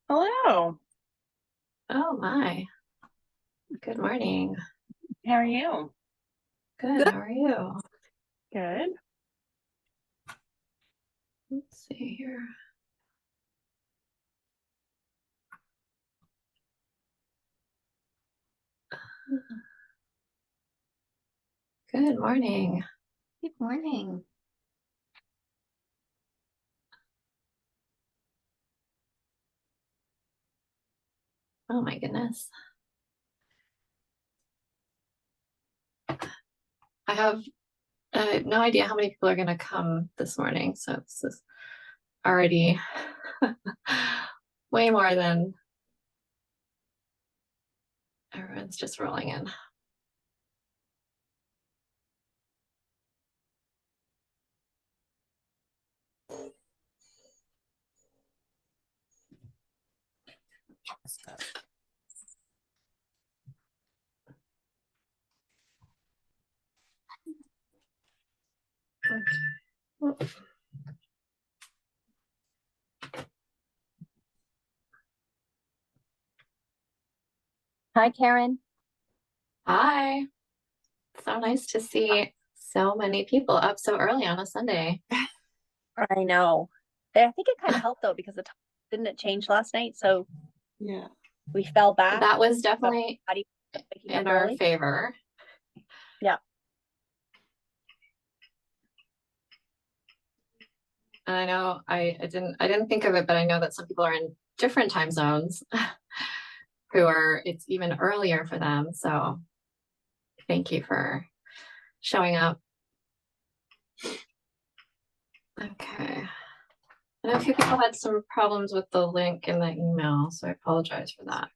Hello. Oh my. Good morning. How are you? Good. Good. How are you? Good. Let's see here. Good morning. Good morning. Oh my goodness. I have no idea how many people are going to come this morning. So this is already way more than everyone's just rolling in. Okay. Hi, Karen. Hi. So nice to see so many people up so early on a Sunday. I know. I think it kind of helped though because the time didn't it change last night, so Yeah. we fell back. That was But definitely how do you waking up in our early? favor. Yeah. And I know I didn't think of it, but I know that some people are in different time zones who are it's even earlier for them. So thank you for showing up. Okay. I know a few people had some problems with the link in the email, so I apologize for that.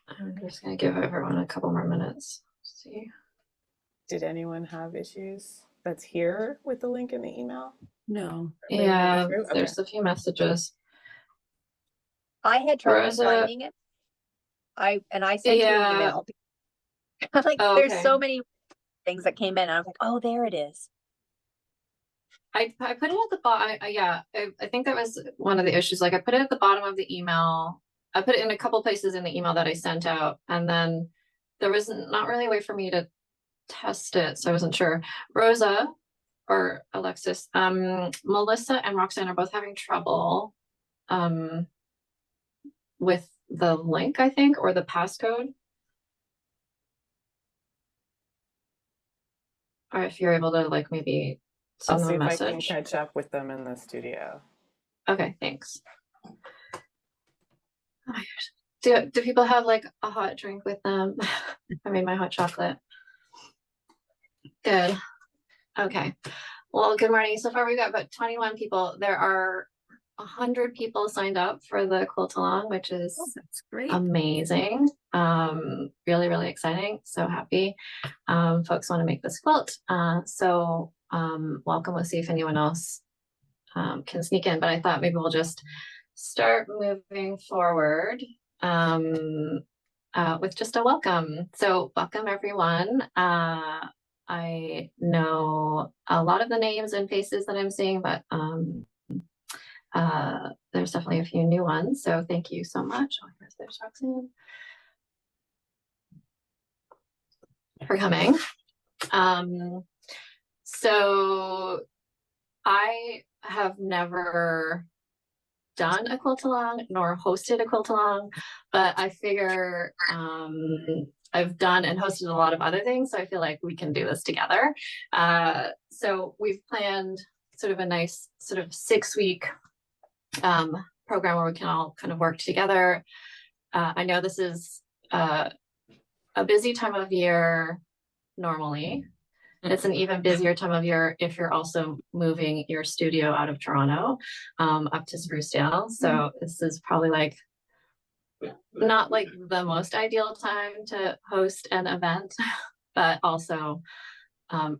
I'm just gonna give everyone a couple more minutes. Let's see. Did anyone have issues that's here with the link in the email? No. Yeah, Okay. there's a few messages. I had trouble Rosa, finding it. I sent you an yeah. email. I'm like, Oh, there's okay. so many things that came in. And I was like, oh, there it is. I put it at the bottom. Yeah, I think that was one of the issues. Like I put it at the bottom of the email. I put it in a couple places in the email that I sent out, and then there was not really a way for me to test it, so I wasn't sure. Rosa or Alexis, Melissa and Roxanne are both having trouble with the link, I think, or the passcode. Or if you're able to like maybe I'll send them see a if I can message. catch up with them in the studio. Okay, thanks. Oh, do people have like a hot drink with them? I made my hot chocolate. Good. Okay. Well, good morning. So far, we've got about 21 people. There are 100 people signed up for the quilt along, which is That's great. amazing. Really, really exciting. So happy. Folks want to make this quilt. Welcome. We'll see if anyone else can sneak in. But I thought maybe we'll just start moving forward with just a welcome. So welcome everyone. I know a lot of the names and faces that I'm seeing, but there's definitely a few new ones. So thank you so much. Oh, there's Roxanne for coming. So I have never done a quilt along nor hosted a quilt along, but I figure I've done and hosted a lot of other things, so I feel like we can do this together. So we've planned sort of a nice sort of 6-week program where we can all kind of work together. I know this is a busy time of year normally. It's an even busier time of year if you're also moving your studio out of Toronto up to Sprucedale. So this is probably like not like the most ideal time to host an event, but also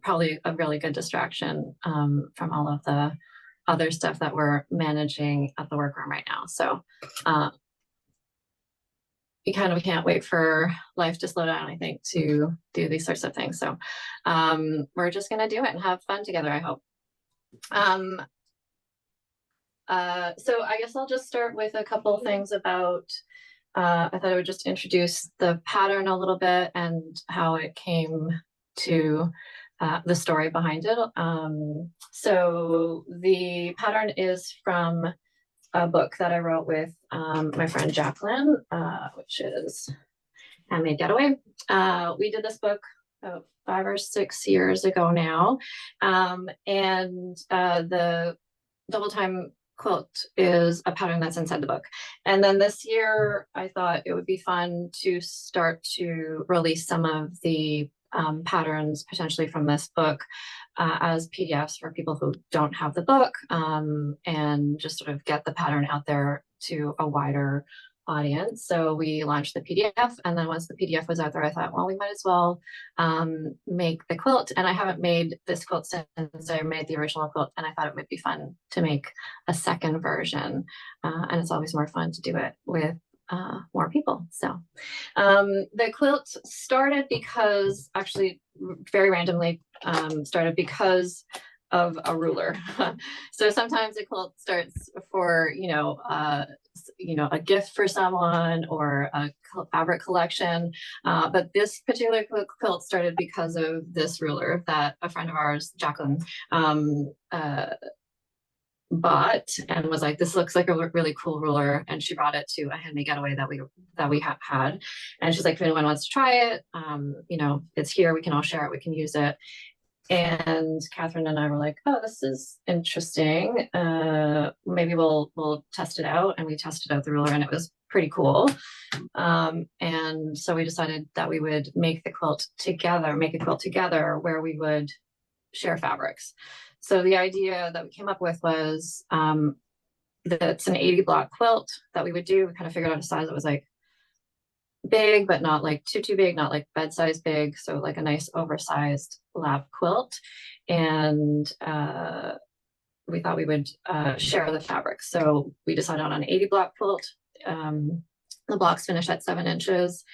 probably a really good distraction from all of the other stuff that we're managing at the workroom right now. So we kind of can't wait for life to slow down, I think, to do these sorts of things. So we're just going to do it and have fun together, I hope. So I guess I'll just start with a couple of things about, I thought I would just introduce the pattern a little bit and how it came to the story behind it. So the pattern is from a book that I wrote with my friend Jacqueline, which is Handmade Getaway. We did this book about 5 or 6 years ago now. And the Double Time Quilt is a pattern that's inside the book. And then this year, I thought it would be fun to start to release some of the patterns potentially from this book as PDFs for people who don't have the book, and just sort of get the pattern out there to a wider audience. So we launched the PDF, and then once the PDF was out there, I thought, well, we might as well make the quilt. And I haven't made this quilt since I made the original quilt, and I thought it would be fun to make a second version. And it's always more fun to do it with more people. So the quilt started because, actually very randomly, started because of a ruler. So sometimes a quilt starts for, a gift for someone or a fabric collection. But this particular quilt started because of this ruler that a friend of ours, Jacqueline, bought and was like, this looks like a really cool ruler. And she brought it to a Handmade Getaway that we had. And she's like, if anyone wants to try it, it's here, we can all share it, we can use it. And Catherine and I were like, oh, this is interesting. Maybe we'll test it out. And we tested out the ruler, and it was pretty cool. And so we decided that we would make a quilt together where we would share fabrics. So the idea that we came up with was that it's an 80 block quilt that we would do. We kind of figured out a size that was like big, but not like too big, not like bed size big. So like a nice oversized lap quilt. And we thought we would share the fabric. So we decided on an 80 block quilt. The blocks finish at 7 inches.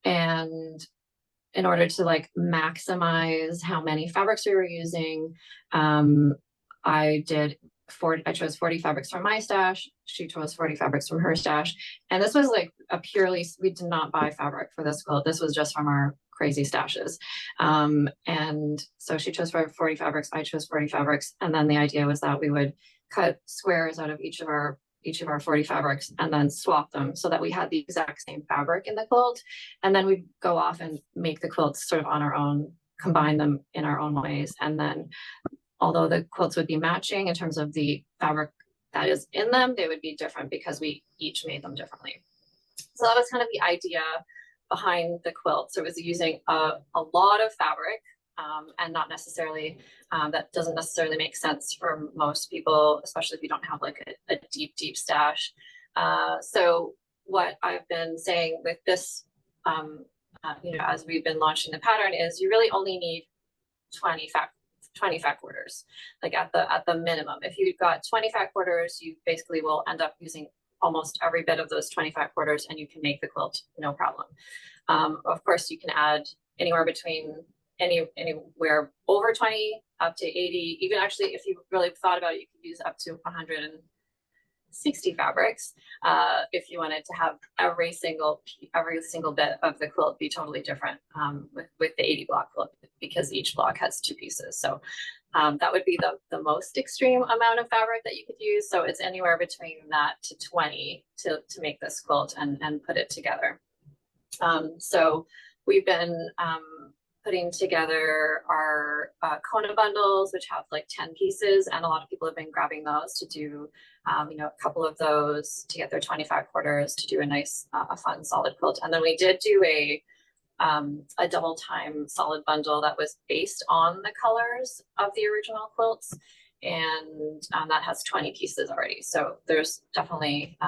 And in order to like maximize how many fabrics we were using, I chose 40 fabrics from my stash. She chose 40 fabrics from her stash. And this was like we did not buy fabric for this quilt. This was just from our crazy stashes. And so she chose 40 fabrics, I chose 40 fabrics. And then the idea was that we would cut squares out of each of our 40 fabrics and then swap them so that we had the exact same fabric in the quilt. And then we'd go off and make the quilts sort of on our own, combine them in our own ways. And then although the quilts would be matching in terms of the fabric that is in them, they would be different because we each made them differently. So that was kind of the idea behind the quilt. So it was using a lot of fabric, and not necessarily, that doesn't necessarily make sense for most people, especially if you don't have like a deep stash. So what I've been saying with this, as we've been launching the pattern, is you really only need 20 fat quarters, like at the minimum. If you've got 20 fat quarters, you basically will end up using almost every bit of those 20 fat quarters, and you can make the quilt no problem. Of course, you can add anywhere between anywhere over 20 up to 80. Even actually, if you really thought about it, you could use up to 160 fabrics if you wanted to have every single bit of the quilt be totally different, with the 80 block quilt, because each block has 2 pieces. So that would be the most extreme amount of fabric that you could use. So it's anywhere between that to 20 to make this quilt and put it together. So we've been putting together our Kona bundles, which have like 10 pieces, and a lot of people have been grabbing those to do, a couple of those to get their 25 quarters to do a nice, a fun solid quilt. And then we did do a double time solid bundle that was based on the colors of the original quilts, and that has 20 pieces already. So there's definitely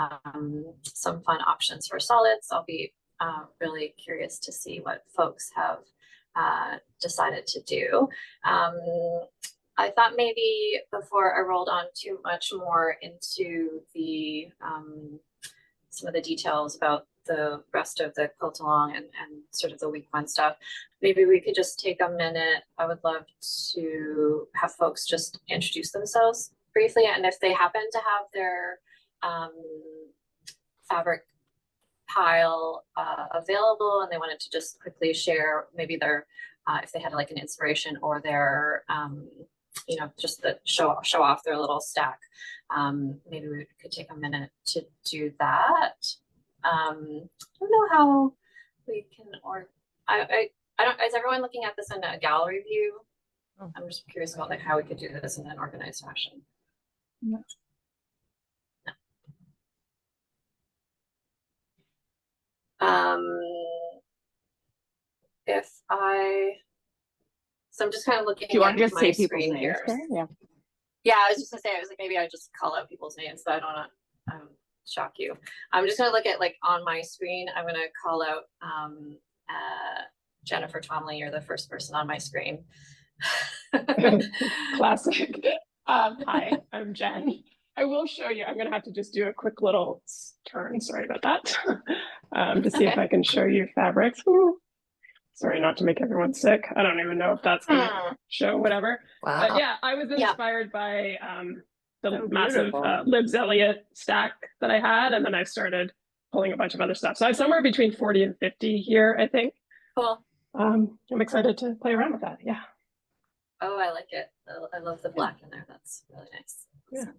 some fun options for solids. I'll be really curious to see what folks have decided to do. I thought maybe before I rolled on too much more into the some of the details about the rest of the quilt along and sort of the week 1 stuff, maybe we could just take a minute. I would love to have folks just introduce themselves briefly, and if they happen to have their fabric pile available and they wanted to just quickly share maybe their if they had like an inspiration or their just the show off their little stack, maybe we could take a minute to do that. I don't know how we can, or I don't, is everyone looking at this in a gallery view? Oh. I'm just curious about like how we could do this in an organized fashion. No. So I'm just kind of looking. Do you want to just my say people's screen names here? Yeah. Yeah, I was just gonna say, I was like, maybe I just call out people's names so I don't want to shock you. I'm just gonna look at like on my screen. I'm gonna call out Jennifer Tomley. You're the first person on my screen. Classic. Hi, I'm Jen. I will show you. I'm gonna have to just do a quick little turn. Sorry about that. To see if I can show you fabrics. Ooh. Sorry, not to make everyone sick. I don't even know if that's going to show whatever. Wow. But yeah, I was inspired by the massive Libs Elliott stack that I had. And then I started pulling a bunch of other stuff. So I have somewhere between 40 and 50 here, I think. Cool. I'm excited to play around with that. Yeah. Oh, I like it. I love the black in there. That's really nice. Yeah.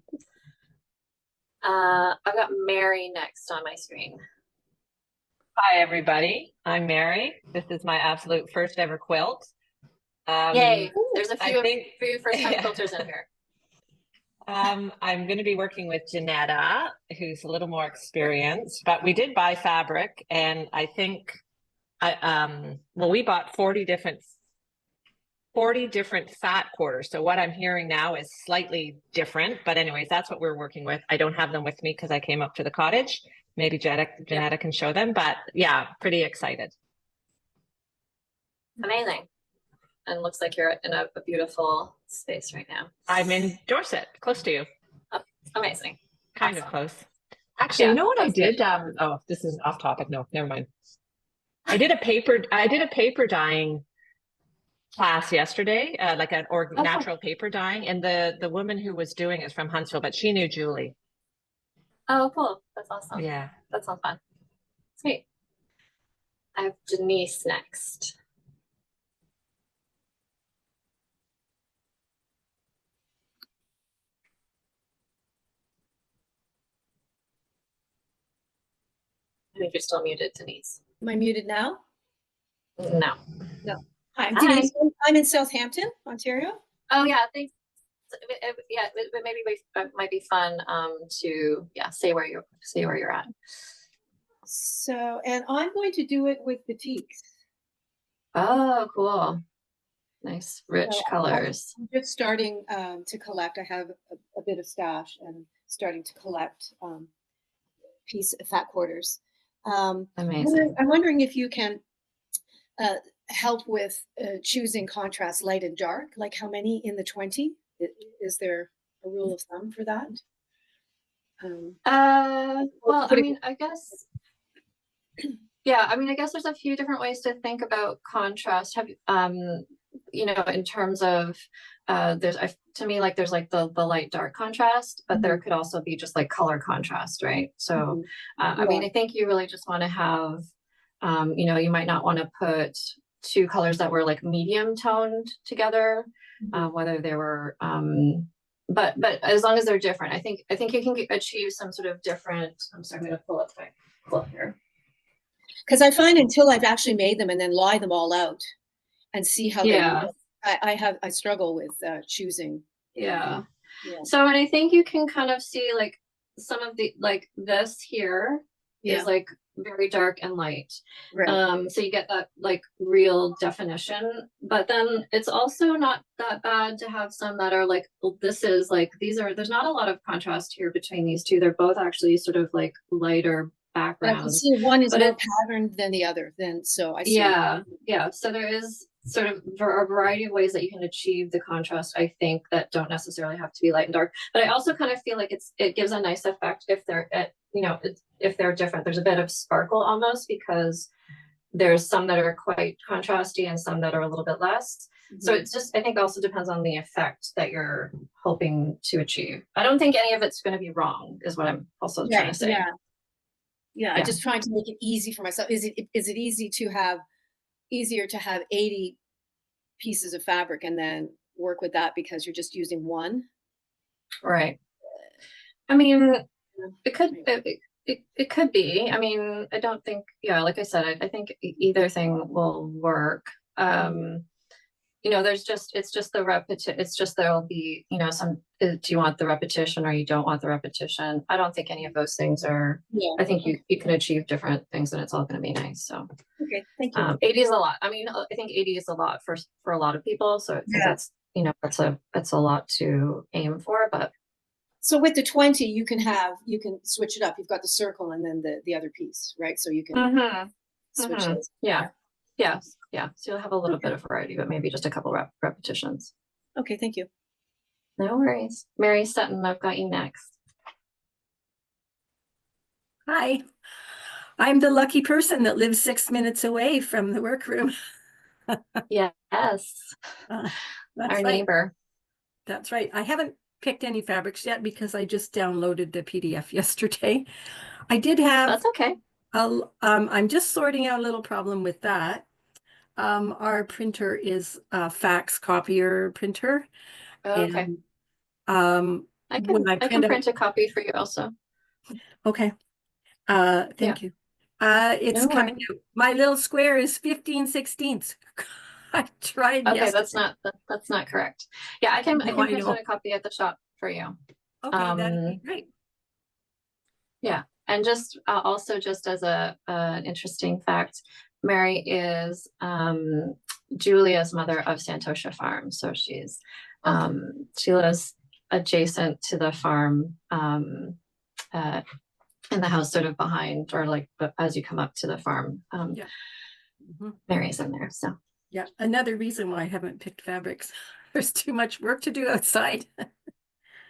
I've got Mary next on my screen. Hi, everybody. I'm Mary. This is my absolute first ever quilt. Yay. There's a few first time yeah. quilters in here. I'm going to be working with Janetta, who's a little more experienced, but we did buy fabric, and I think we bought 40 different fat quarters. So what I'm hearing now is slightly different, but anyways, that's what we're working with. I don't have them with me because I came up to the cottage. Maybe Janetta can show them, but yeah, pretty excited. Amazing. And looks like you're in a beautiful space right now. I'm in Dorset, close to you. Oh, amazing. Kind of close. Actually, you know what I did? Good. Oh, this is off topic. No, never mind. I did a paper dyeing class yesterday, like an natural paper dyeing, and the woman who was doing it is from Huntsville, but she knew Julie. Oh, cool. That's awesome. Yeah. That sounds fun. Sweet. I have Denise next. I think you're still muted, Denise. Am I muted now? No. No. Hi, I'm Denise. I'm in Southampton, Ontario. Oh yeah, thanks. Yeah, maybe it might be fun to say where you're at. So, and I'm going to do it with batiks. Oh, cool. Nice, rich colors. I'm just starting to collect. I have a bit of stash and starting to collect fat quarters. Amazing. I'm wondering if you can help with choosing contrast light and dark, like how many in the 20? Is there a rule of thumb for that? Well, I mean, I guess, yeah, I mean, I guess there's a few different ways to think about contrast. Have you know, in terms of to me, like there's like the light dark contrast, but there could also be just like color contrast, right? So I mean, I think you really just want to have you know, you might not want to put two colors that were like medium toned together, whether they were but as long as they're different, I think you can achieve some sort of different. I'm sorry, I'm going to pull up my quilt here. Because I find until I've actually made them and then lie them all out and see how they look, I struggle with choosing. Yeah. So, and I think you can kind of see like some of the, like this here is like very dark and light. Right. So you get that like real definition, but then it's also not that bad to have some that are like, this is like, there's not a lot of contrast here between these two. They're both actually sort of like lighter background. I can see one is more patterned than the other. So I see. Yeah. So there is sort of a variety of ways that you can achieve the contrast, I think, that don't necessarily have to be light and dark. But I also kind of feel like it gives a nice effect if they're if they're different. There's a bit of sparkle almost, because there's some that are quite contrasty and some that are a little bit less. So it's just, I think also depends on the effect that you're hoping to achieve. I don't think any of it's going to be wrong, is what I'm also trying to say. Yeah. Yeah. I'm just trying to make it easy for myself. Is it easier to have 80 pieces of fabric and then work with that because you're just using one? Right. I mean, it could be. I mean, I don't think, yeah, like I said, I think either thing will work. You know, it's just the repetition. It's just there'll be, you know, do you want the repetition or you don't want the repetition? I don't think any of those things are, I think you can achieve different things and it's all going to be nice. So, okay, thank you. 80 is a lot. I mean, I think 80 is a lot for a lot of people. So that's, you know, that's a lot to aim for, but. So with the 20, you can switch it up. You've got the circle and then the other piece, right? So you can switch those. Yeah. So you'll have a little bit of variety, but maybe just a couple repetitions. Okay, thank you. No worries. Mary Sutton, I've got you next. Hi, I'm the lucky person that lives 6 minutes away from the workroom. Yes, That's our right. neighbor. That's right. I haven't picked any fabrics yet because I just downloaded the PDF yesterday. I did have. That's okay. I'm just sorting out a little problem with that. Our printer is a fax copier printer. Okay. And, I can print a copy for you also. Okay. Thank you. It's coming out. My little square is 15/16. I tried. Okay, yesterday. that's not correct. Yeah, I can print know. a copy at the shop for you. Okay, that'd be great. Yeah, and just also just as an interesting fact, Mary is Julia's mother of Santosha Farm, so she's she lives adjacent to the farm, in the house sort of behind, or like as you come up to the farm. Mary's in there, so. Yeah, another reason why I haven't picked fabrics. There's too much work to do outside.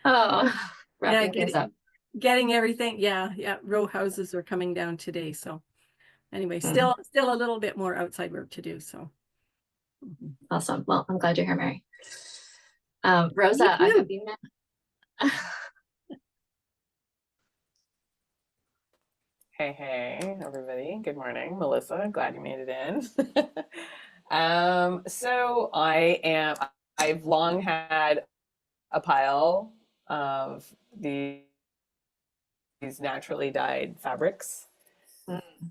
Wrapping things up. Getting everything. Yeah. Row houses are coming down today. So anyway, still a little bit more outside work to do. So. Awesome. Well, I'm glad you're here, Mary. Rosa, I have you met. Hey, everybody. Good morning. Melissa, glad you made it in. So I've long had a pile of these naturally dyed fabrics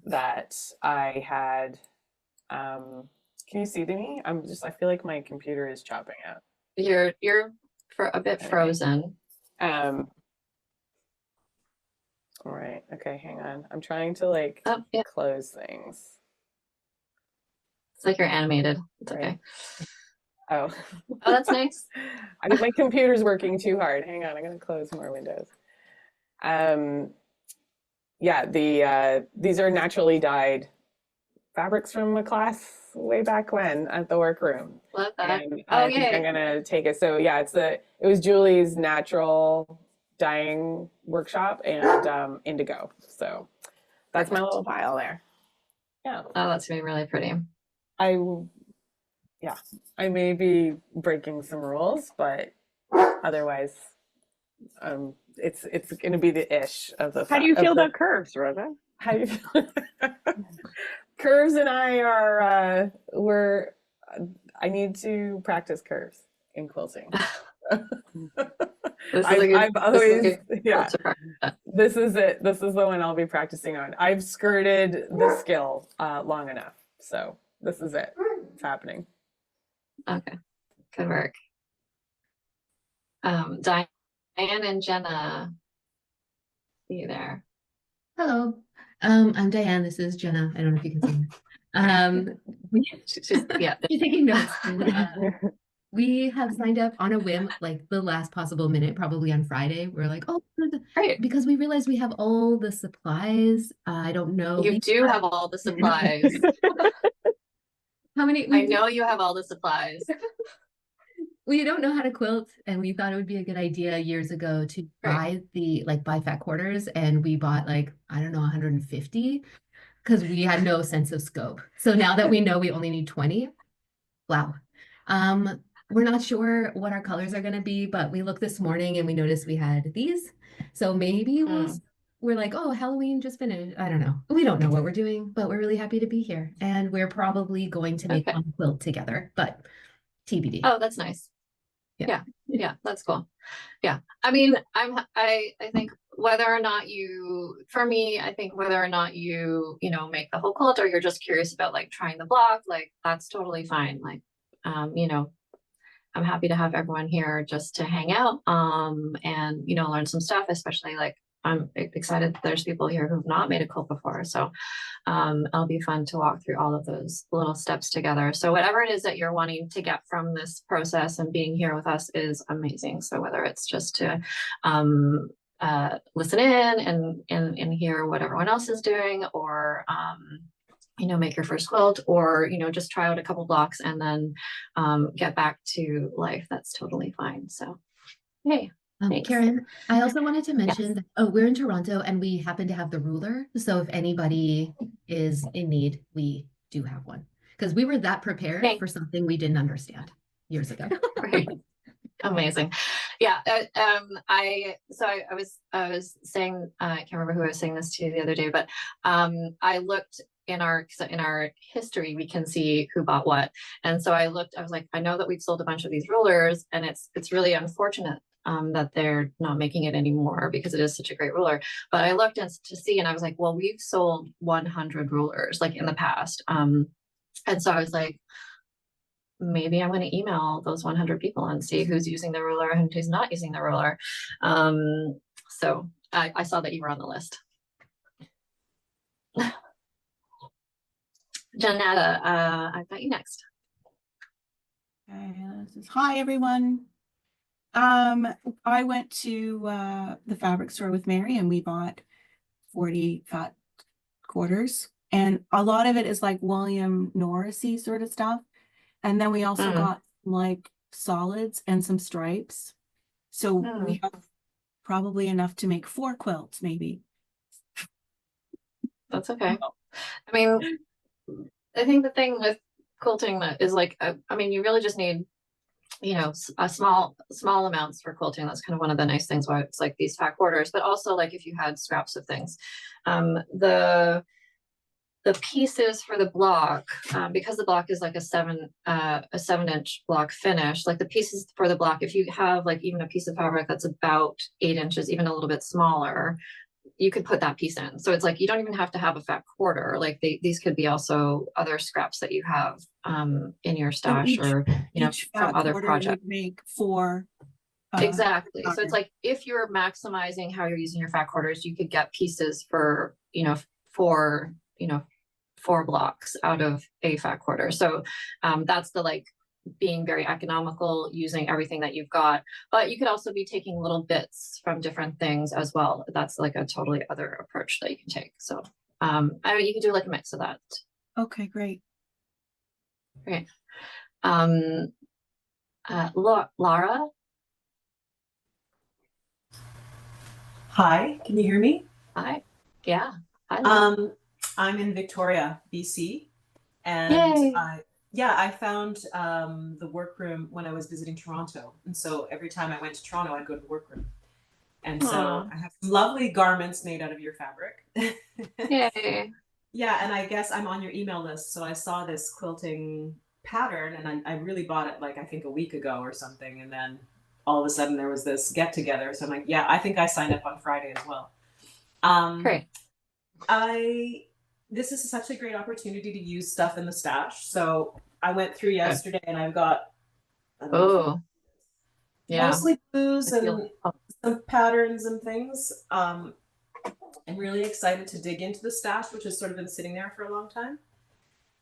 that I had, can you see me? I feel like my computer is chopping out. You're for a bit frozen. All right. Okay, hang on. I'm trying to close things. It's like you're animated. It's okay. Oh, that's nice. My computer's working too hard. Hang on, I'm gonna close more windows. These are naturally dyed fabrics from a class way back when at the workroom. Love that. And I think I'm gonna take it. So yeah, it was Julie's natural dyeing workshop and indigo. So that's my little pile there. Yeah. Oh, that's gonna be really pretty. I may be breaking some rules, but otherwise, it's going to be the ish of the. How do you feel about curves, Rosa? How do you feel? Curves and I are I need to practice curves in quilting. I've always This is it. This is the one I'll be practicing on. I've skirted the skill long enough, so this is it. It's happening. Okay, good work. Diane and Jenna, see you there. Hello, I'm Diane. This is Jenna. I don't know if you can see her. She's taking notes. We have signed up on a whim, like the last possible minute, probably on Friday. We're like, oh, right, because we realized we have all the supplies. I don't know. You do have all the supplies. How many? I know you have all the supplies. We don't know how to quilt, and we thought it would be a good idea years ago to buy buy fat quarters, and we bought I don't know, 150 because we had no sense of scope. So now that we know we only need 20, wow. We're not sure what our colors are going to be, but we looked this morning and we noticed we had these. So maybe we're like, oh, Halloween just finished. I don't know. We don't know what we're doing, but we're really happy to be here. And we're probably going to make one quilt together, but TBD. Oh, that's nice. Yeah, that's cool. Yeah. I mean, I think whether or not you, for me, I think whether or not you know, make the whole quilt or you're just curious about like trying the block, like that's totally fine. Like, you know, I'm happy to have everyone here just to hang out, and, you know, learn some stuff, especially like I'm excited that there's people here who've not made a quilt before. So it'll be fun to walk through all of those little steps together. So whatever it is that you're wanting to get from this process and being here with us is amazing. So whether it's just to listen in and hear what everyone else is doing, or you know, make your first quilt, or, you know, just try out a couple blocks and then get back to life, that's totally fine. So hey. Karen, I also wanted to mention that, oh, we're in Toronto and we happen to have the ruler. So if anybody is in need, we do have one, because we were that prepared for something we didn't understand years ago. Right. Amazing. Yeah. I was saying, I can't remember who I was saying this to the other day, but I looked in our history, we can see who bought what. And so I was like, I know that we've sold a bunch of these rulers, and it's really unfortunate that they're not making it anymore, because it is such a great ruler. But I looked to see, and I was like, well, we've sold 100 rulers like in the past. And so I was like, maybe I'm going to email those 100 people and see who's using the ruler and who's not using the ruler. So I saw that you were on the list. Janetta, I've got you next. Okay, hi everyone. I went to the fabric store with Mary and we bought 40 fat quarters, and a lot of it is like William Norrisy sort of stuff. And then we also got like solids and some stripes. So we have probably enough to make 4 quilts, maybe. That's okay. I mean, I think the thing with quilting that is like, I mean, you really just need, you know, a small amounts for quilting. That's kind of one of the nice things why it's like these fat quarters, but also like if you had scraps of things, the pieces for the block, because the block is like a 7-inch block finish, like the pieces for the block, if you have like even a piece of fabric that's about 8 inches, even a little bit smaller, you could put that piece in. So it's like, you don't even have to have a fat quarter. Like these could be also other scraps that you have in your stash, or, you know, from other projects. Make 4. Exactly. So it's like, if you're maximizing how you're using your fat quarters, you could get pieces for, you know, 4 blocks out of a fat quarter. So that's the like being very economical, using everything that you've got. But you could also be taking little bits from different things as well. That's like a totally other approach that you can take. So I mean, you can do like a mix of that. Okay, great. Great. Laura. Hi, can you hear me? Hi. Yeah. Hi. I'm in Victoria, BC, and I found the workroom when I was visiting Toronto, and so every time I went to Toronto, I'd go to the workroom, and so I have some lovely garments made out of your fabric. Yay. Yeah, and I guess I'm on your email list, so I saw this quilting pattern, and I really bought it like I think a week ago or something, and then all of a sudden there was this get together, so I'm like, yeah, I think I signed up on Friday as well. Great. This is such a great opportunity to use stuff in the stash. So I went through yesterday and I've got mostly blues and some patterns and things. I'm really excited to dig into the stash, which has sort of been sitting there for a long time.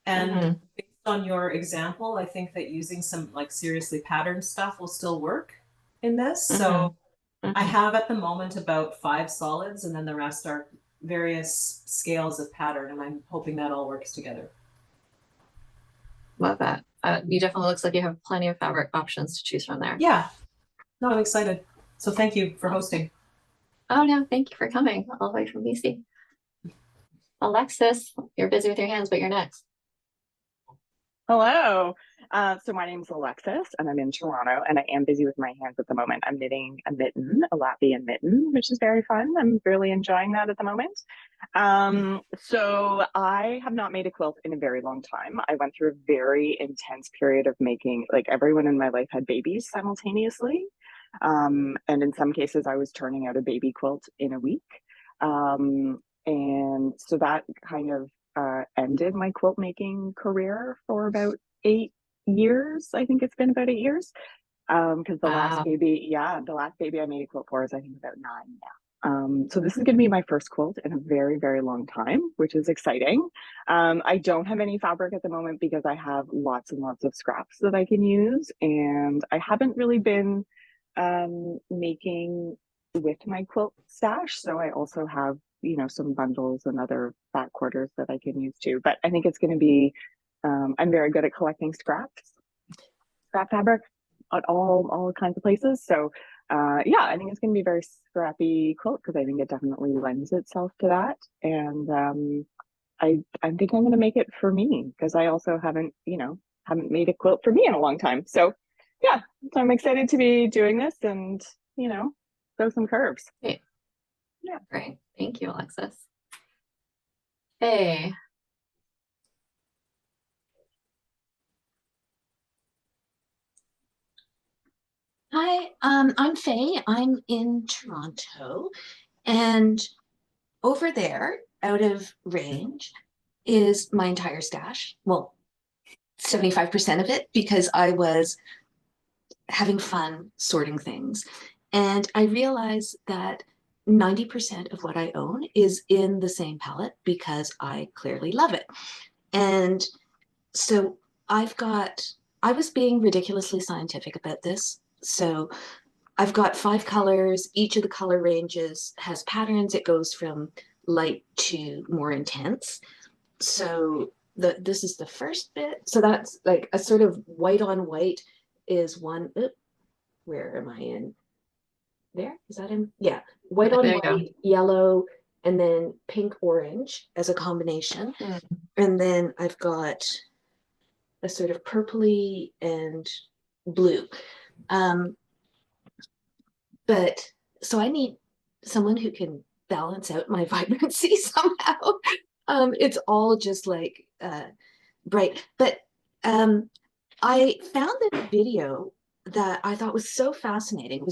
And based on your example, I think that using some like seriously patterned stuff will still work in this. So I have at the moment about 5 solids, and then the rest are various scales of pattern, and I'm hoping that all works together. Love that. You definitely looks like you have plenty of fabric options to choose from there. Yeah. No, I'm excited. So thank you for hosting. Oh no, thank you for coming all the way from BC. Alexis, you're busy with your hands, but you're next. Hello. So my name's Alexis and I'm in Toronto and I am busy with my hands at the moment. I'm knitting a mitten, a Latvian mitten, which is very fun. I'm really enjoying that at the moment. So I have not made a quilt in a very long time. I went through a very intense period of making, like everyone in my life had babies simultaneously. And in some cases I was turning out a baby quilt in a week. And so that kind of ended my quilt making career for about 8 years. I think it's been about 8 years. Because the last baby, the last baby I made a quilt for is I think about 9 now. So this is going to be my first quilt in a very, very long time, which is exciting. I don't have any fabric at the moment because I have lots and lots of scraps that I can use, and I haven't really been making with my quilt stash. So I also have, some bundles and other back quarters that I can use too. But I think it's going to be, I'm very good at collecting scrap fabric at all kinds of places. So I think it's going to be a very scrappy quilt because I think it definitely lends itself to that. And I think I'm going to make it for me because I also haven't made a quilt for me in a long time. So yeah, so I'm excited to be doing this and, throw some curves. Great. Yeah. Great. Thank you, Alexis. Hey. Hi, I'm Faye. I'm in Toronto, and over there, out of range, is my entire stash. Well, 75% of it, because I was having fun sorting things. And I realized that 90% of what I own is in the same palette because I clearly love it. And so I was being ridiculously scientific about this. So I've got 5 colors. Each of the color ranges has patterns. It goes from light to more intense. So this is the first bit. So that's like a sort of white on white is one. Where am I in? There? Is that in? Yeah. White on white, yellow, and then pink orange as a combination. And then I've got a sort of purpley and blue. But so I need someone who can balance out my vibrancy somehow. It's all just like bright. But I found this video that I thought was so fascinating. It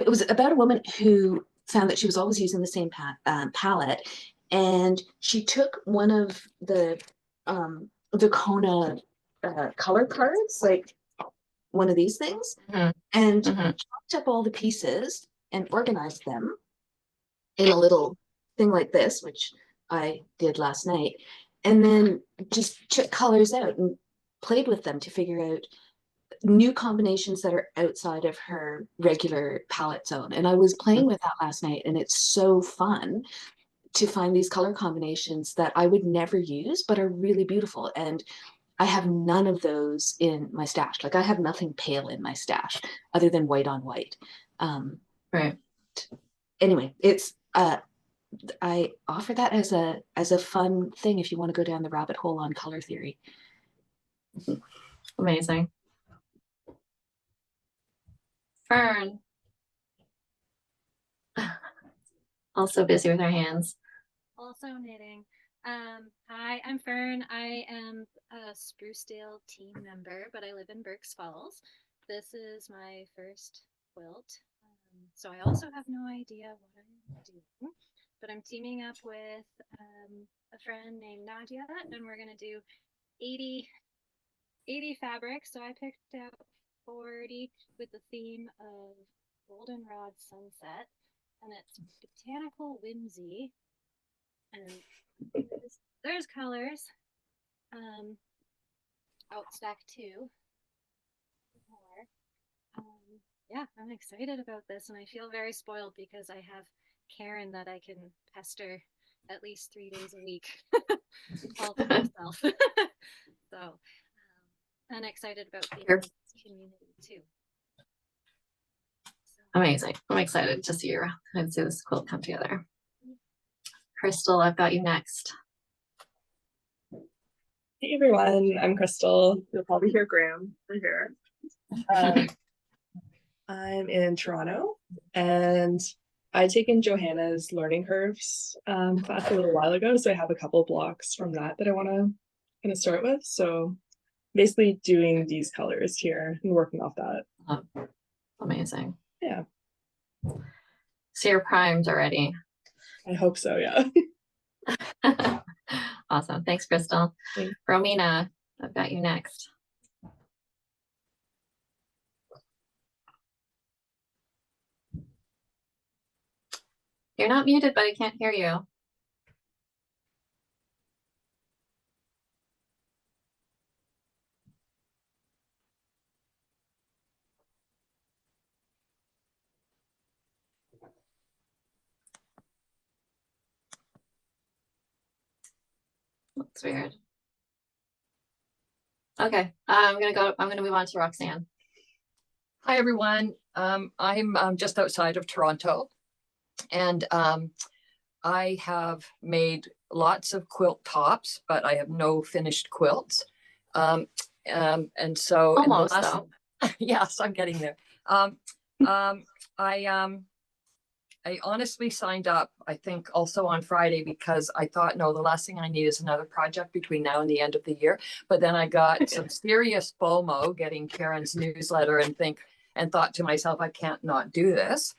was about a woman who found that she was always using the same palette, and she took one of the Kona color cards, like one of these things, and chopped up all the pieces and organized them in a little thing like this, which I did last night, and then just took colors out and played with them to figure out new combinations that are outside of her regular palette zone. And I was playing with that last night, and it's so fun to find these color combinations that I would never use but are really beautiful. And I have none of those in my stash. Like I have nothing pale in my stash other than white on white. Right. Anyway, it's I offer that as a fun thing if you want to go down the rabbit hole on color theory. Amazing. Fern. Also busy with her hands. Also knitting. Hi, I'm Fern. I am a Sprucedale team member, but I live in Berks Falls. This is my first quilt. So I also have no idea what I'm doing, but I'm teaming up with a friend named Nadia, and we're going to do 80 fabrics. So I picked out 40 with the theme of Goldenrod Sunset, and it's Botanical Whimsy. And there's colors. Outstack 2 more. Yeah, I'm excited about this, and I feel very spoiled because I have Karen that I can pester at least 3 days a week all to myself. So I'm excited about being in this community too. Amazing. I'm excited to see this quilt come together. Crystal, I've got you next. Hey everyone, I'm Crystal. You'll probably hear Graham for here. I'm in Toronto and I taken Johanna's learning curves class a little while ago, so I have a couple blocks from that I want to kind of start with. So basically doing these colors here and working off that. Oh, amazing. Yeah. So you're primed already. I hope so, yeah. Awesome. Thanks, Crystal. Thanks. Romina, I've got you next. You're not muted, but I can't hear you. That's weird. Okay, I'm gonna move on to Roxanne. Hi, everyone. I'm just outside of Toronto, and I have made lots of quilt tops, but I have no finished quilts. And so almost though. Yes, I'm getting there. I honestly signed up, I think also on Friday, because I thought, no, the last thing I need is another project between now and the end of the year. But then I got some serious FOMO getting Karen's newsletter and thought to myself, I can't not do this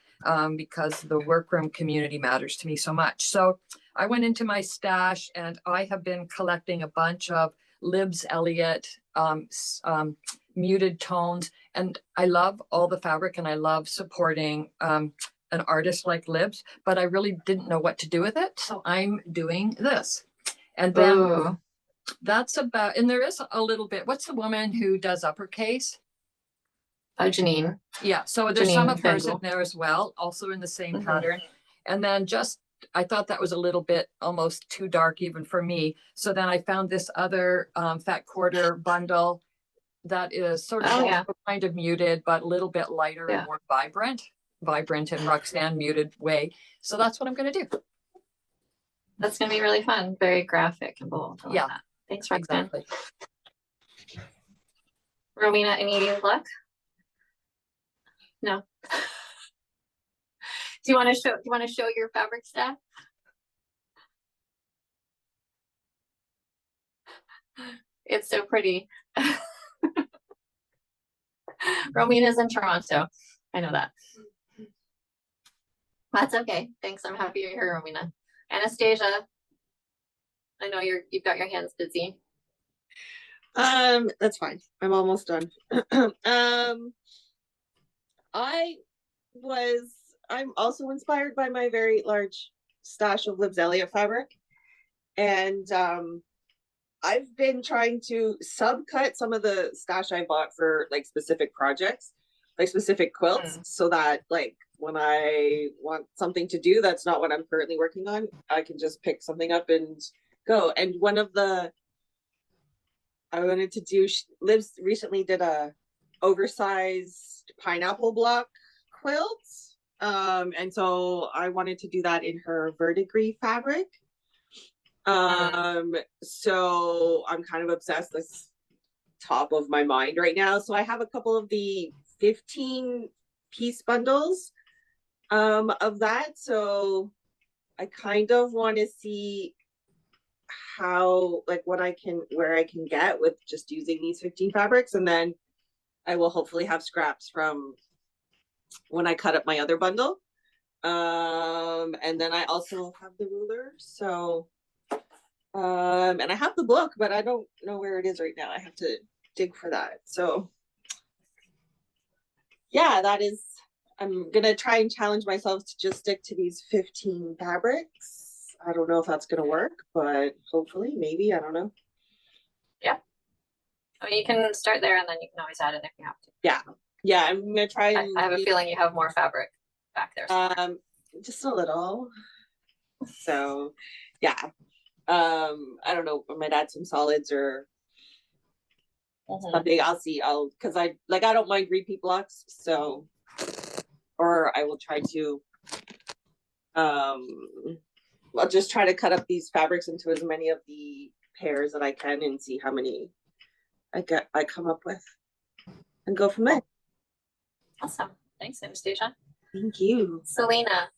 because the workroom community matters to me so much. So I went into my stash and I have been collecting a bunch of Libs Elliott muted tones. And I love all the fabric and I love supporting an artist like Libs, but I really didn't know what to do with it. So I'm doing this. And then that's about, and there is a little bit, what's the woman who does uppercase? Janine. Yeah, so there's some of hers in Bengal. there as well, also in the same pattern. And then I thought that was a little bit almost too dark even for me. So then I found this other fat quarter bundle that is sort of kind of muted, but a little bit lighter and more vibrant in Roxanne muted way. So that's what I'm going to do. That's going to be really fun. Very graphic and bold. Yeah. That. Thanks, Roxanne. Exactly. Romina, any luck? No. Do you want to show your fabric stack? It's so pretty. Romina's in Toronto. I know that. That's okay. Thanks. I'm happy you're here, Romina. Anastasia, I know you've got your hands busy. That's fine. I'm almost done. I'm also inspired by my very large stash of Libs Elliott fabric. And I've been trying to subcut some of the stash I bought for like specific projects, like specific quilts, so that like when I want something to do that's not what I'm currently working on, I can just pick something up and go. And one of the I wanted to do, Livs recently did a oversized pineapple block quilt. And so I wanted to do that in her verdigris fabric. So I'm kind of obsessed. That's top of my mind right now. So I have a couple of the 15 piece bundles of that. So I kind of want to see how, like where I can get with just using these 15 fabrics. And then I will hopefully have scraps from when I cut up my other bundle. And then I also have the ruler. So and I have the book, but I don't know where it is right now. I have to dig for that. So yeah, I'm gonna try and challenge myself to just stick to these 15 fabrics. I don't know if that's gonna work, but hopefully, maybe, I don't know. Yeah. I mean, you can start there and then you can always add it if you have to. Yeah, I'm gonna try and I have a feeling you have more fabric back there somewhere. Just a little. So yeah. I don't know, I might add some solids or something. I'll see. Because I don't mind repeat blocks, so, or I will try to I'll just try to cut up these fabrics into as many of the pairs that I can and see how many I come up with and go from there. Awesome. Thanks, Anastasia. Thank you. Selena.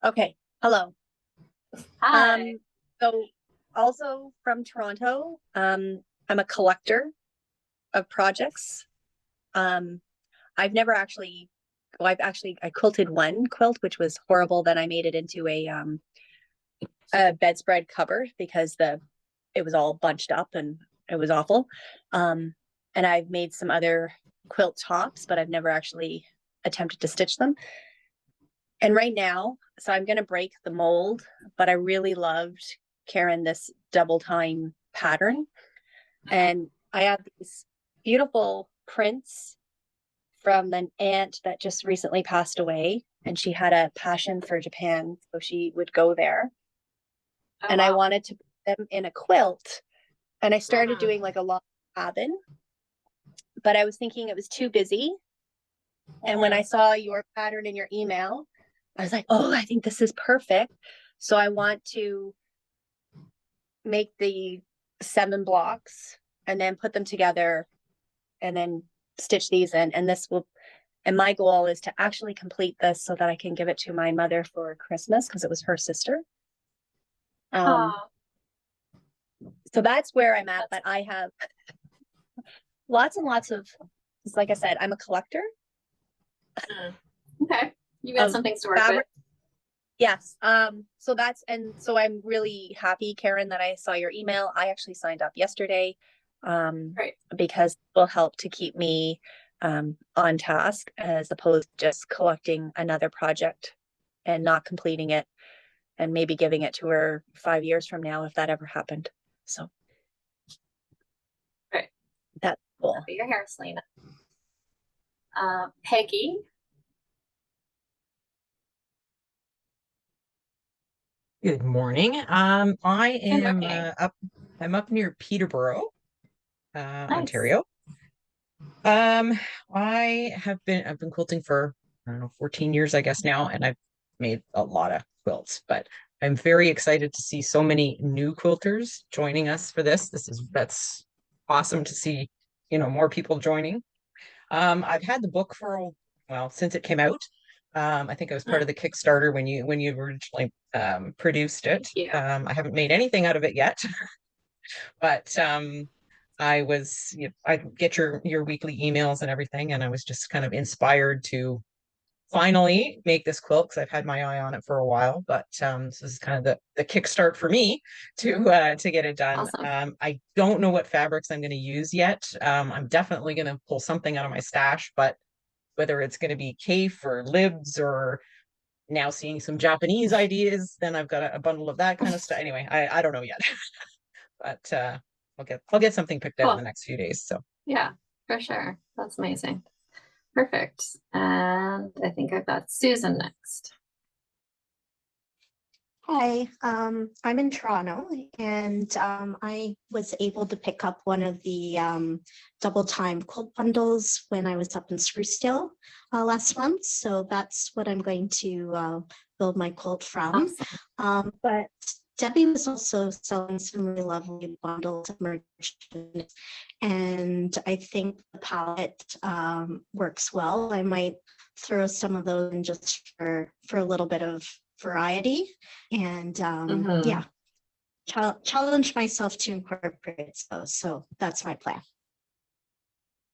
Okay, hello. Hi. So also from Toronto, I'm a collector of projects. I've never actually, well, I quilted one quilt, which was horrible. Then I made it into a bedspread cover because it was all bunched up and it was awful. And I've made some other quilt tops, but I've never actually attempted to stitch them. And right now, so I'm going to break the mold, but I really loved, Karen, this double time pattern. And I have these beautiful prints from an aunt that just recently passed away, and she had a passion for Japan, so she would go there. Oh, and wow. I wanted to put them in a quilt, and I started doing like a log cabin, but I was thinking it was too busy. And when I saw your pattern in your email, I was like, oh, I think this is perfect. So I want to make the 7 blocks and then put them together and then stitch these in. And my goal is to actually complete this so that I can give it to my mother for Christmas because it was her sister. So that's where I'm at, but I have lots and lots of, like I said, I'm a collector. Okay. You got some things to work with. Yes. So I'm really happy, Karen, that I saw your email. I actually signed up yesterday, because it will help to keep me on task as opposed to just collecting another project and not completing it and maybe giving it to her 5 years from now if that ever happened. So that's cool. Your hair, Selena. Peggy. Good morning. I am I'm up near Peterborough, Ontario. I've been quilting for, I don't know, 14 years, I guess now, and I've made a lot of quilts, but I'm very excited to see so many new quilters joining us for this. That's awesome to see, more people joining. I've had the book since it came out. I think I was part of the Kickstarter when you originally produced it. I haven't made anything out of it yet, but I get your weekly emails and everything, and I was just kind of inspired to finally make this quilt because I've had my eye on it for a while. But this is kind of the kickstart for me to get it done. Awesome. I don't know what fabrics I'm going to use yet. I'm definitely going to pull something out of my stash, but whether it's going to be Cafe or Libs or now seeing some Japanese ideas, then I've got a bundle of that kind of stuff. Anyway, I don't know yet, but I'll get something picked out in the next few days. So yeah, for sure. That's amazing. Perfect. And I think I've got Susan next. Hi, I'm in Toronto, and I was able to pick up one of the Double Time Quilt bundles when I was up in Sprucedale last month. So that's what I'm going to build my quilt from. But Debbie was also selling some really lovely bundles of merch, and I think the palette works well. I might throw some of those in just for a little bit of variety, and yeah, challenge myself to incorporate those. So that's my plan.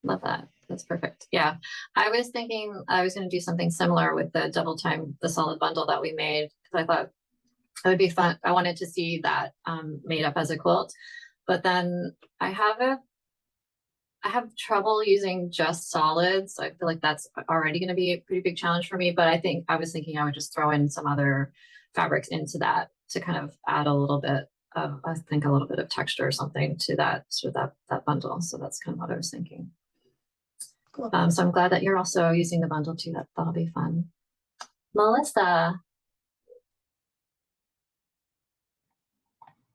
Love that. That's perfect. Yeah, I was thinking I was going to do something similar with the Double Time, the solid bundle that we made, because I thought it would be fun. I wanted to see that made up as a quilt, but then I have trouble using just solids. So I feel like that's already going to be a pretty big challenge for me. But I was thinking I would just throw in some other fabrics into that to kind of add a little bit of, I think, a little bit of texture or something to that bundle. So that's kind of what I was thinking. Cool. So I'm glad that you're also using the bundle too. That'll be fun. Melissa.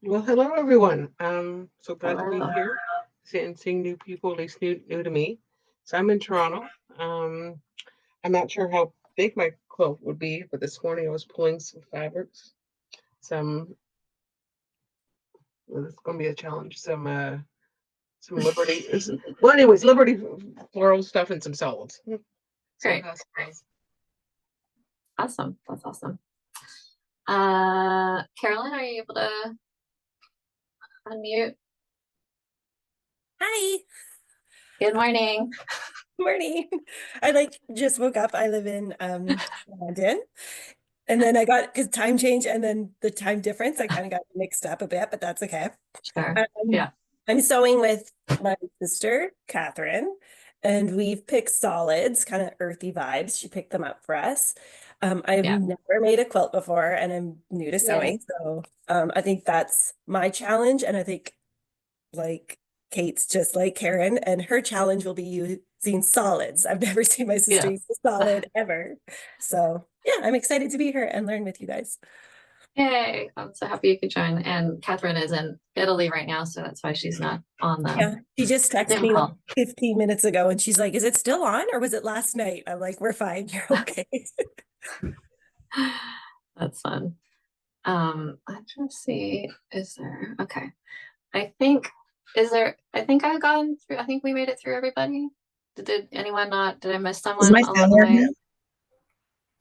Well, hello everyone. So glad to be Hello. here and seeing new people, at least new to me. So I'm in Toronto. I'm not sure how big my quilt would be, but this morning I was pulling some fabrics. Well, it's going to be a challenge. Some Liberty. Well, anyways, Liberty floral stuff and some solids. Great. Awesome. That's awesome. Carolyn, are you able to unmute? Hi. Good morning. Morning. I just woke up. I live in London. And then I got because time change and then the time difference, I kind of got mixed up a bit, but that's okay. Sure. Yeah. I'm sewing with my sister, Catherine, and we've picked solids, kind of earthy vibes. She picked them up for us. I've never made a quilt before and I'm new to sewing. So I think that's my challenge. And I think like Kate's just like Karen, and her challenge will be using solids. I've never seen my sister use a solid ever. So yeah, I'm excited to be here and learn with you guys. Yay. I'm so happy you could join. And Catherine is in Italy right now, so that's why she's not on the Yeah, she just texted me like 15 minutes ago and she's like, is it still on or was it last night? I'm like, we're fine. You're okay. That's fun. I'm trying to see, is there, okay. I think I've gone through, I think we made it through everybody. Did anyone not, did I miss someone? Is my sound there now?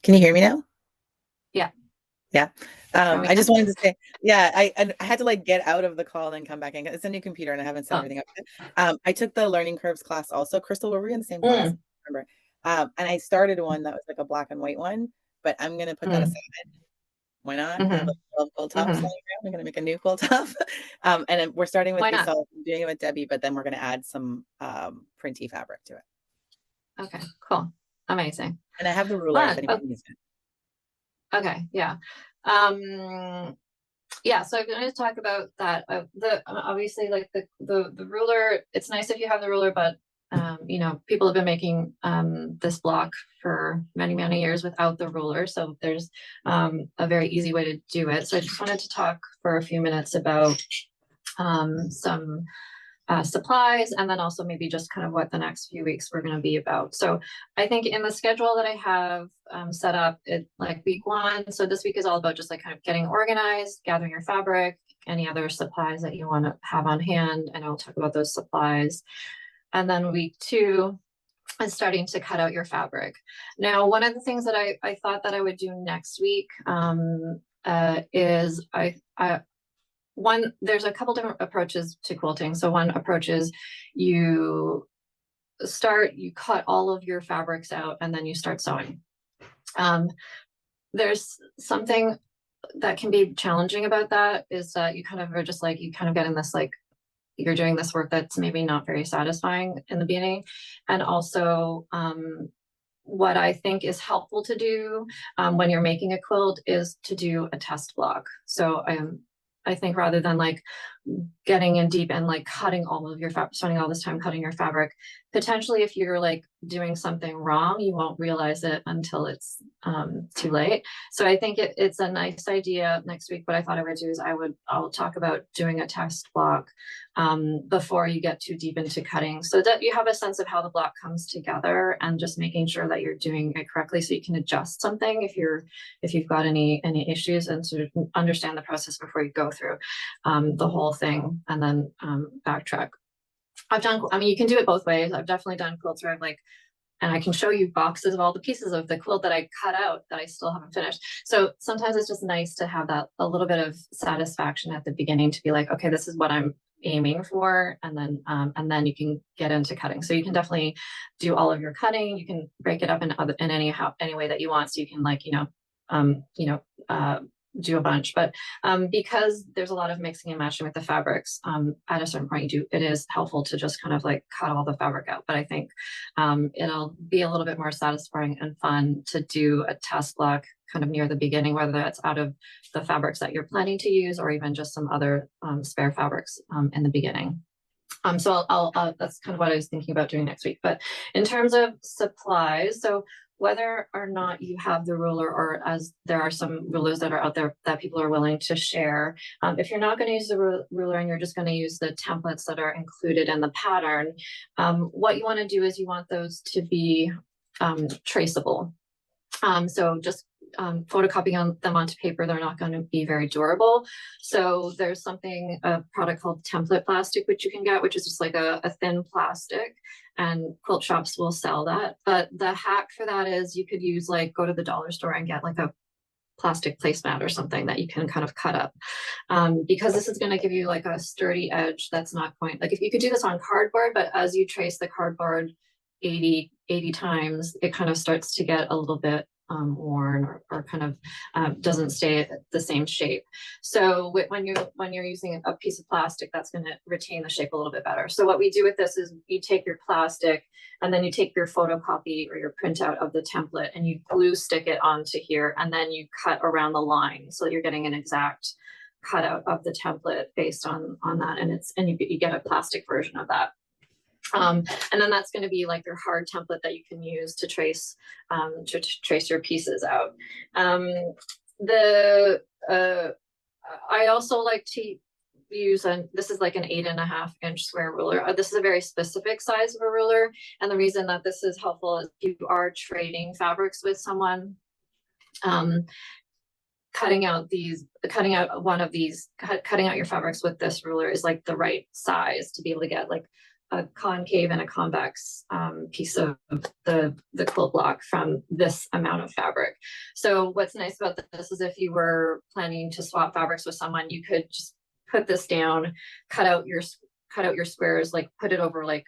Can you hear me now? Yeah. Yeah. I just wanted to say, yeah, I had to like get out of the call and come back in. It's a new computer and I haven't set everything up yet. I took the learning curves class also. Crystal, were we in the same class? I remember. And I started one that was like a black and white one, but I'm gonna put that aside. Why not? I have like 12 quilt tops lying around. I'm gonna make a new quilt top. And then we're starting with these solids. I'm doing it with Debbie, but then we're gonna add some printy fabric to it. Okay, cool. Amazing. And I have the ruler if anyone needs it. Okay, yeah. Yeah, so I'm going to talk about that. Obviously like the ruler, it's nice if you have the ruler, but you know, people have been making this block for many years without the ruler. So there's a very easy way to do it. So I just wanted to talk for a few minutes about some supplies, and then also maybe just kind of what the next few weeks were going to be about. So I think in the schedule that I have set up, it like week 1. So this week is all about just like kind of getting organized, gathering your fabric, any other supplies that you want to have on hand, and I'll talk about those supplies. And then week 2 is starting to cut out your fabric. Now, one of the things that I thought that I would do next week is there's a couple different approaches to quilting. So one approach is you cut all of your fabrics out and then you start sewing. There's something that can be challenging about that is that you kind of are just like, you kind of get in this like, you're doing this work that's maybe not very satisfying in the beginning. And also, what I think is helpful to do when you're making a quilt is to do a test block. So I think rather than like getting in deep and like cutting all of your fabric, spending all this time cutting your fabric, potentially if you're like doing something wrong, you won't realize it until it's too late. So I think it's a nice idea next week. What I thought I would do is I'll talk about doing a test block before you get too deep into cutting, so that you have a sense of how the block comes together and just making sure that you're doing it correctly, so you can adjust something if you've got any issues, and sort of understand the process before you go through the whole thing and then backtrack. I mean, you can do it both ways. I've definitely done quilts where I've like, and I can show you boxes of all the pieces of the quilt that I cut out that I still haven't finished. So sometimes it's just nice to have that a little bit of satisfaction at the beginning to be like, okay, this is what I'm aiming for, and then you can get into cutting. So you can definitely do all of your cutting. You can break it up in any way that you want. So you can like do a bunch, but because there's a lot of mixing and matching with the fabrics, at a certain point it is helpful to just kind of like cut all the fabric out. But I think it'll be a little bit more satisfying and fun to do a test block kind of near the beginning, whether that's out of the fabrics that you're planning to use or even just some other spare fabrics in the beginning. So I'll that's kind of what I was thinking about doing next week. But in terms of supplies, so whether or not you have the ruler, or as there are some rulers that are out there that people are willing to share. If you're not going to use the ruler and you're just going to use the templates that are included in the pattern, what you want to do is you want those to be traceable. So just photocopying them onto paper, they're not going to be very durable. So there's a product called template plastic, which you can get, which is just like a thin plastic, and quilt shops will sell that. But the hack for that is you could use go to the dollar store and get like a plastic placemat or something that you can kind of cut up, because this is going to give you like a sturdy edge that's not going, like if you could do this on cardboard, but as you trace the cardboard 80 times, it kind of starts to get a little bit worn, or kind of doesn't stay the same shape. So when you're using a piece of plastic, that's going to retain the shape a little bit better. So what we do with this is you take your plastic and then you take your photocopy or your printout of the template and you glue stick it onto here, and then you cut around the line so you're getting an exact cutout of the template based on that, and you get a plastic version of that. And then that's going to be like your hard template that you can use to trace your pieces out. I also like to use this is like an 8.5-inch square ruler. This is a very specific size of a ruler, and the reason that this is helpful is if you are trading fabrics with someone, cutting out your fabrics with this ruler is like the right size to be able to get like a concave and a convex piece of the quilt block from this amount of fabric. So what's nice about this is if you were planning to swap fabrics with someone, you could just put this down, cut out your squares, like put it over 3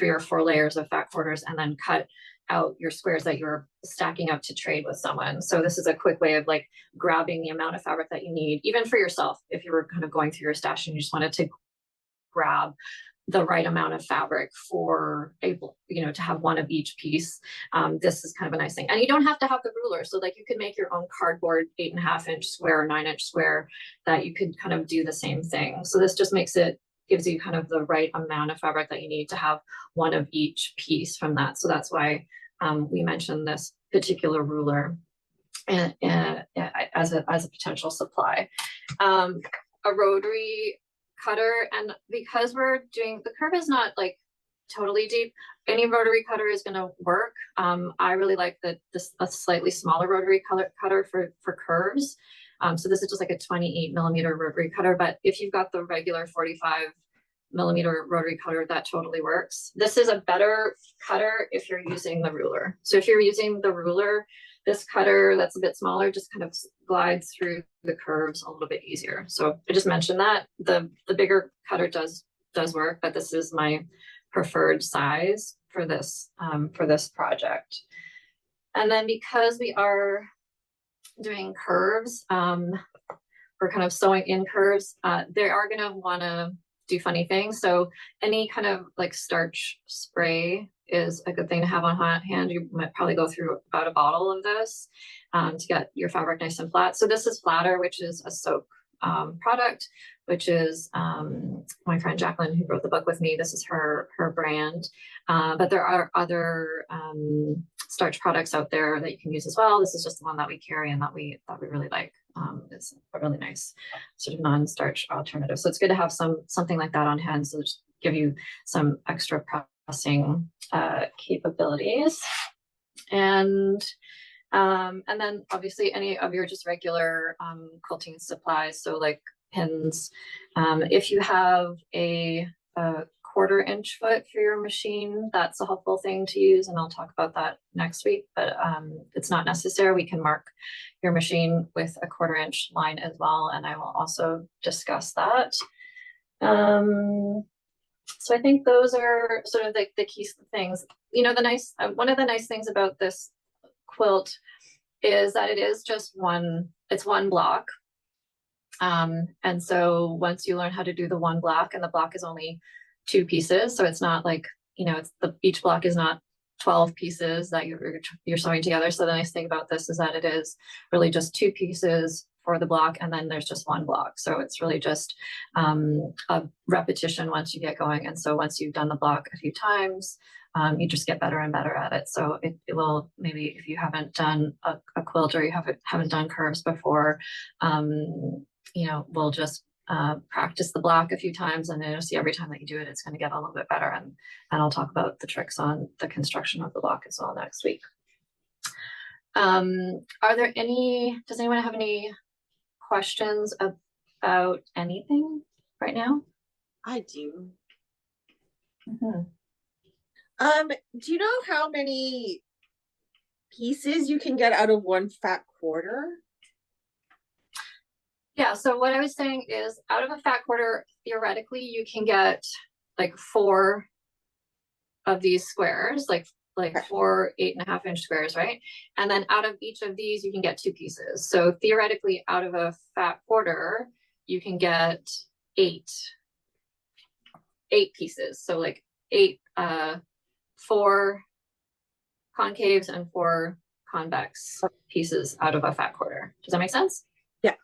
or 4 layers of fat quarters, and then cut out your squares that you're stacking up to trade with someone. So this is a quick way of like grabbing the amount of fabric that you need, even for yourself, if you were kind of going through your stash and you just wanted to grab the right amount of fabric for to have one of each piece. This is kind of a nice thing, and you don't have to have the ruler. So like you could make your own cardboard 8.5-inch square or 9-inch square that you could kind of do the same thing. So this just gives you kind of the right amount of fabric that you need to have one of each piece from that. So that's why we mentioned this particular ruler and as a potential supply. A rotary cutter, and because we're doing, the curve is not like totally deep, any rotary cutter is going to work. I really like a slightly smaller rotary cutter for curves. So this is just like a 28mm rotary cutter, but if you've got the regular 45mm rotary cutter, that totally works. This is a better cutter if you're using the ruler. So if you're using the ruler, this cutter that's a bit smaller just kind of glides through the curves a little bit easier. So I just mentioned that the bigger cutter does work, but this is my preferred size for this project. And then because we are doing curves, we're kind of sewing in curves, they are going to want to do funny things. So any kind of like starch spray is a good thing to have on hand. You might probably go through about a bottle of this to get your fabric nice and flat. So this is Flatter, which is a soap product, which is my friend Jacqueline, who wrote the book with me. This is her brand, but there are other starch products out there that you can use as well. This is just the one that we carry and that we really like. It's a really nice sort of non-starch alternative. So it's good to have something like that on hand, so just give you some extra pressing capabilities. And then obviously any of your just regular quilting supplies, so like pins. If you have a 1/4-inch foot for your machine, that's a helpful thing to use, and I'll talk about that next week, but it's not necessary. We can mark your machine with a 1/4-inch line as well, and I will also discuss that. So I think those are sort of like the key things. One of the nice things about this quilt is that it is just one block. And so once you learn how to do the one block, and the block is only 2 pieces, so it's not like, each block is not 12 pieces that you're sewing together. So the nice thing about this is that it is really just 2 pieces for the block, and then there's just 1 block. So it's really just a repetition once you get going. And so once you've done the block a few times, you just get better and better at it. So it will, maybe if you haven't done a quilt or you haven't done curves before, you know, we'll just practice the block a few times, and then you'll see every time that you do it, it's going to get a little bit better. And I'll talk about the tricks on the construction of the block as well next week. Does anyone have any questions about anything right now? I do. Mm-hmm. Do you know how many pieces you can get out of one fat quarter? Yeah, so what I was saying is, out of a fat quarter, theoretically, you can get like 4 of these squares, like 4 8.5-inch squares, right? And then out of each of these, you can get 2 pieces. So theoretically, out of a fat quarter, you can get 8 pieces. So like 4 concaves and 4 convex pieces out of a fat quarter. Does that make sense? Yeah.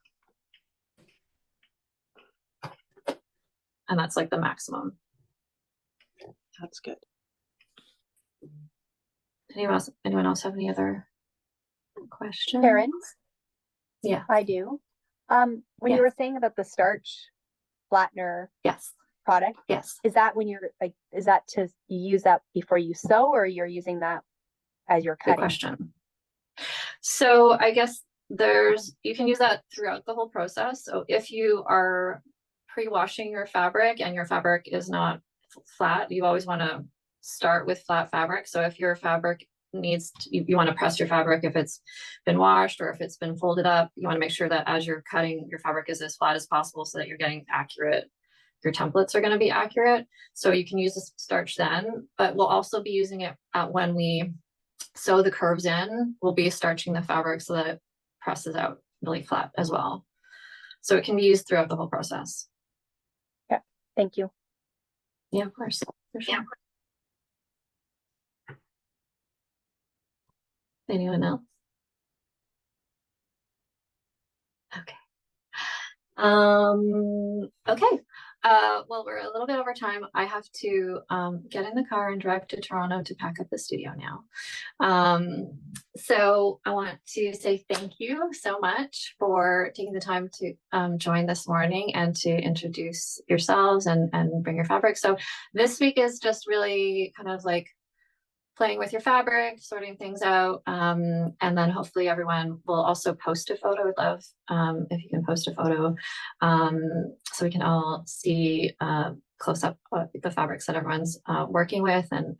And that's like the maximum. That's good. Anyone else have any other questions? Karen? Yeah. I do. When you were saying about the starch flattener product, is that when you're like, is that to use that before you sew, or you're using that as you're cutting? Good question. So I guess you can use that throughout the whole process. So if you are pre-washing your fabric and your fabric is not flat, you always want to start with flat fabric. So if your fabric you want to press your fabric if it's been washed or if it's been folded up, you want to make sure that as you're cutting, your fabric is as flat as possible so that you're getting accurate. Your templates are going to be accurate. So you can use the starch then, but we'll also be using it when we sew the curves in. We'll be starching the fabric so that it presses out really flat as well. So it can be used throughout the whole process. Yeah, thank you. Yeah, of course. For sure. Yeah. Anyone else? Okay. Okay. Well, we're a little bit over time. I have to get in the car and drive to Toronto to pack up the studio now. So I want to say thank you so much for taking the time to join this morning and to introduce yourselves and bring your fabric. So this week is just really kind of like playing with your fabric, sorting things out, and then hopefully everyone will also post a photo. I'd love if you can post a photo so we can all see close up the fabrics that everyone's working with, and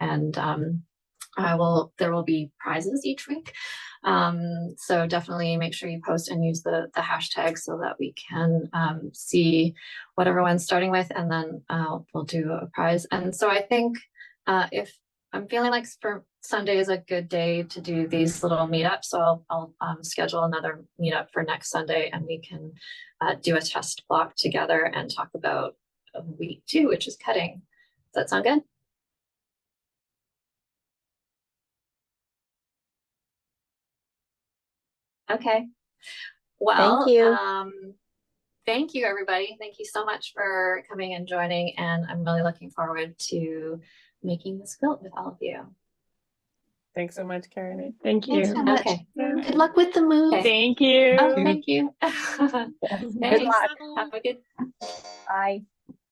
there will be prizes each week. So definitely make sure you post and use the hashtag so that we can see what everyone's starting with, and then we'll do a prize. And so I think if I'm feeling like for Sunday is a good day to do these little meetups. So I'll schedule another meetup for next Sunday, and we can do a test block together and talk about week 2, which is cutting. Does that sound good? Okay. Well, thank you. Thank you, everybody. Thank you so much for coming and joining. And I'm really looking forward to making this quilt with all of you. Thanks so much, Karen. Thank you. Thanks so much. Okay. Good luck with the move. Okay. Thank you. Oh, thank you. Good Thanks. luck. Have a good. Bye.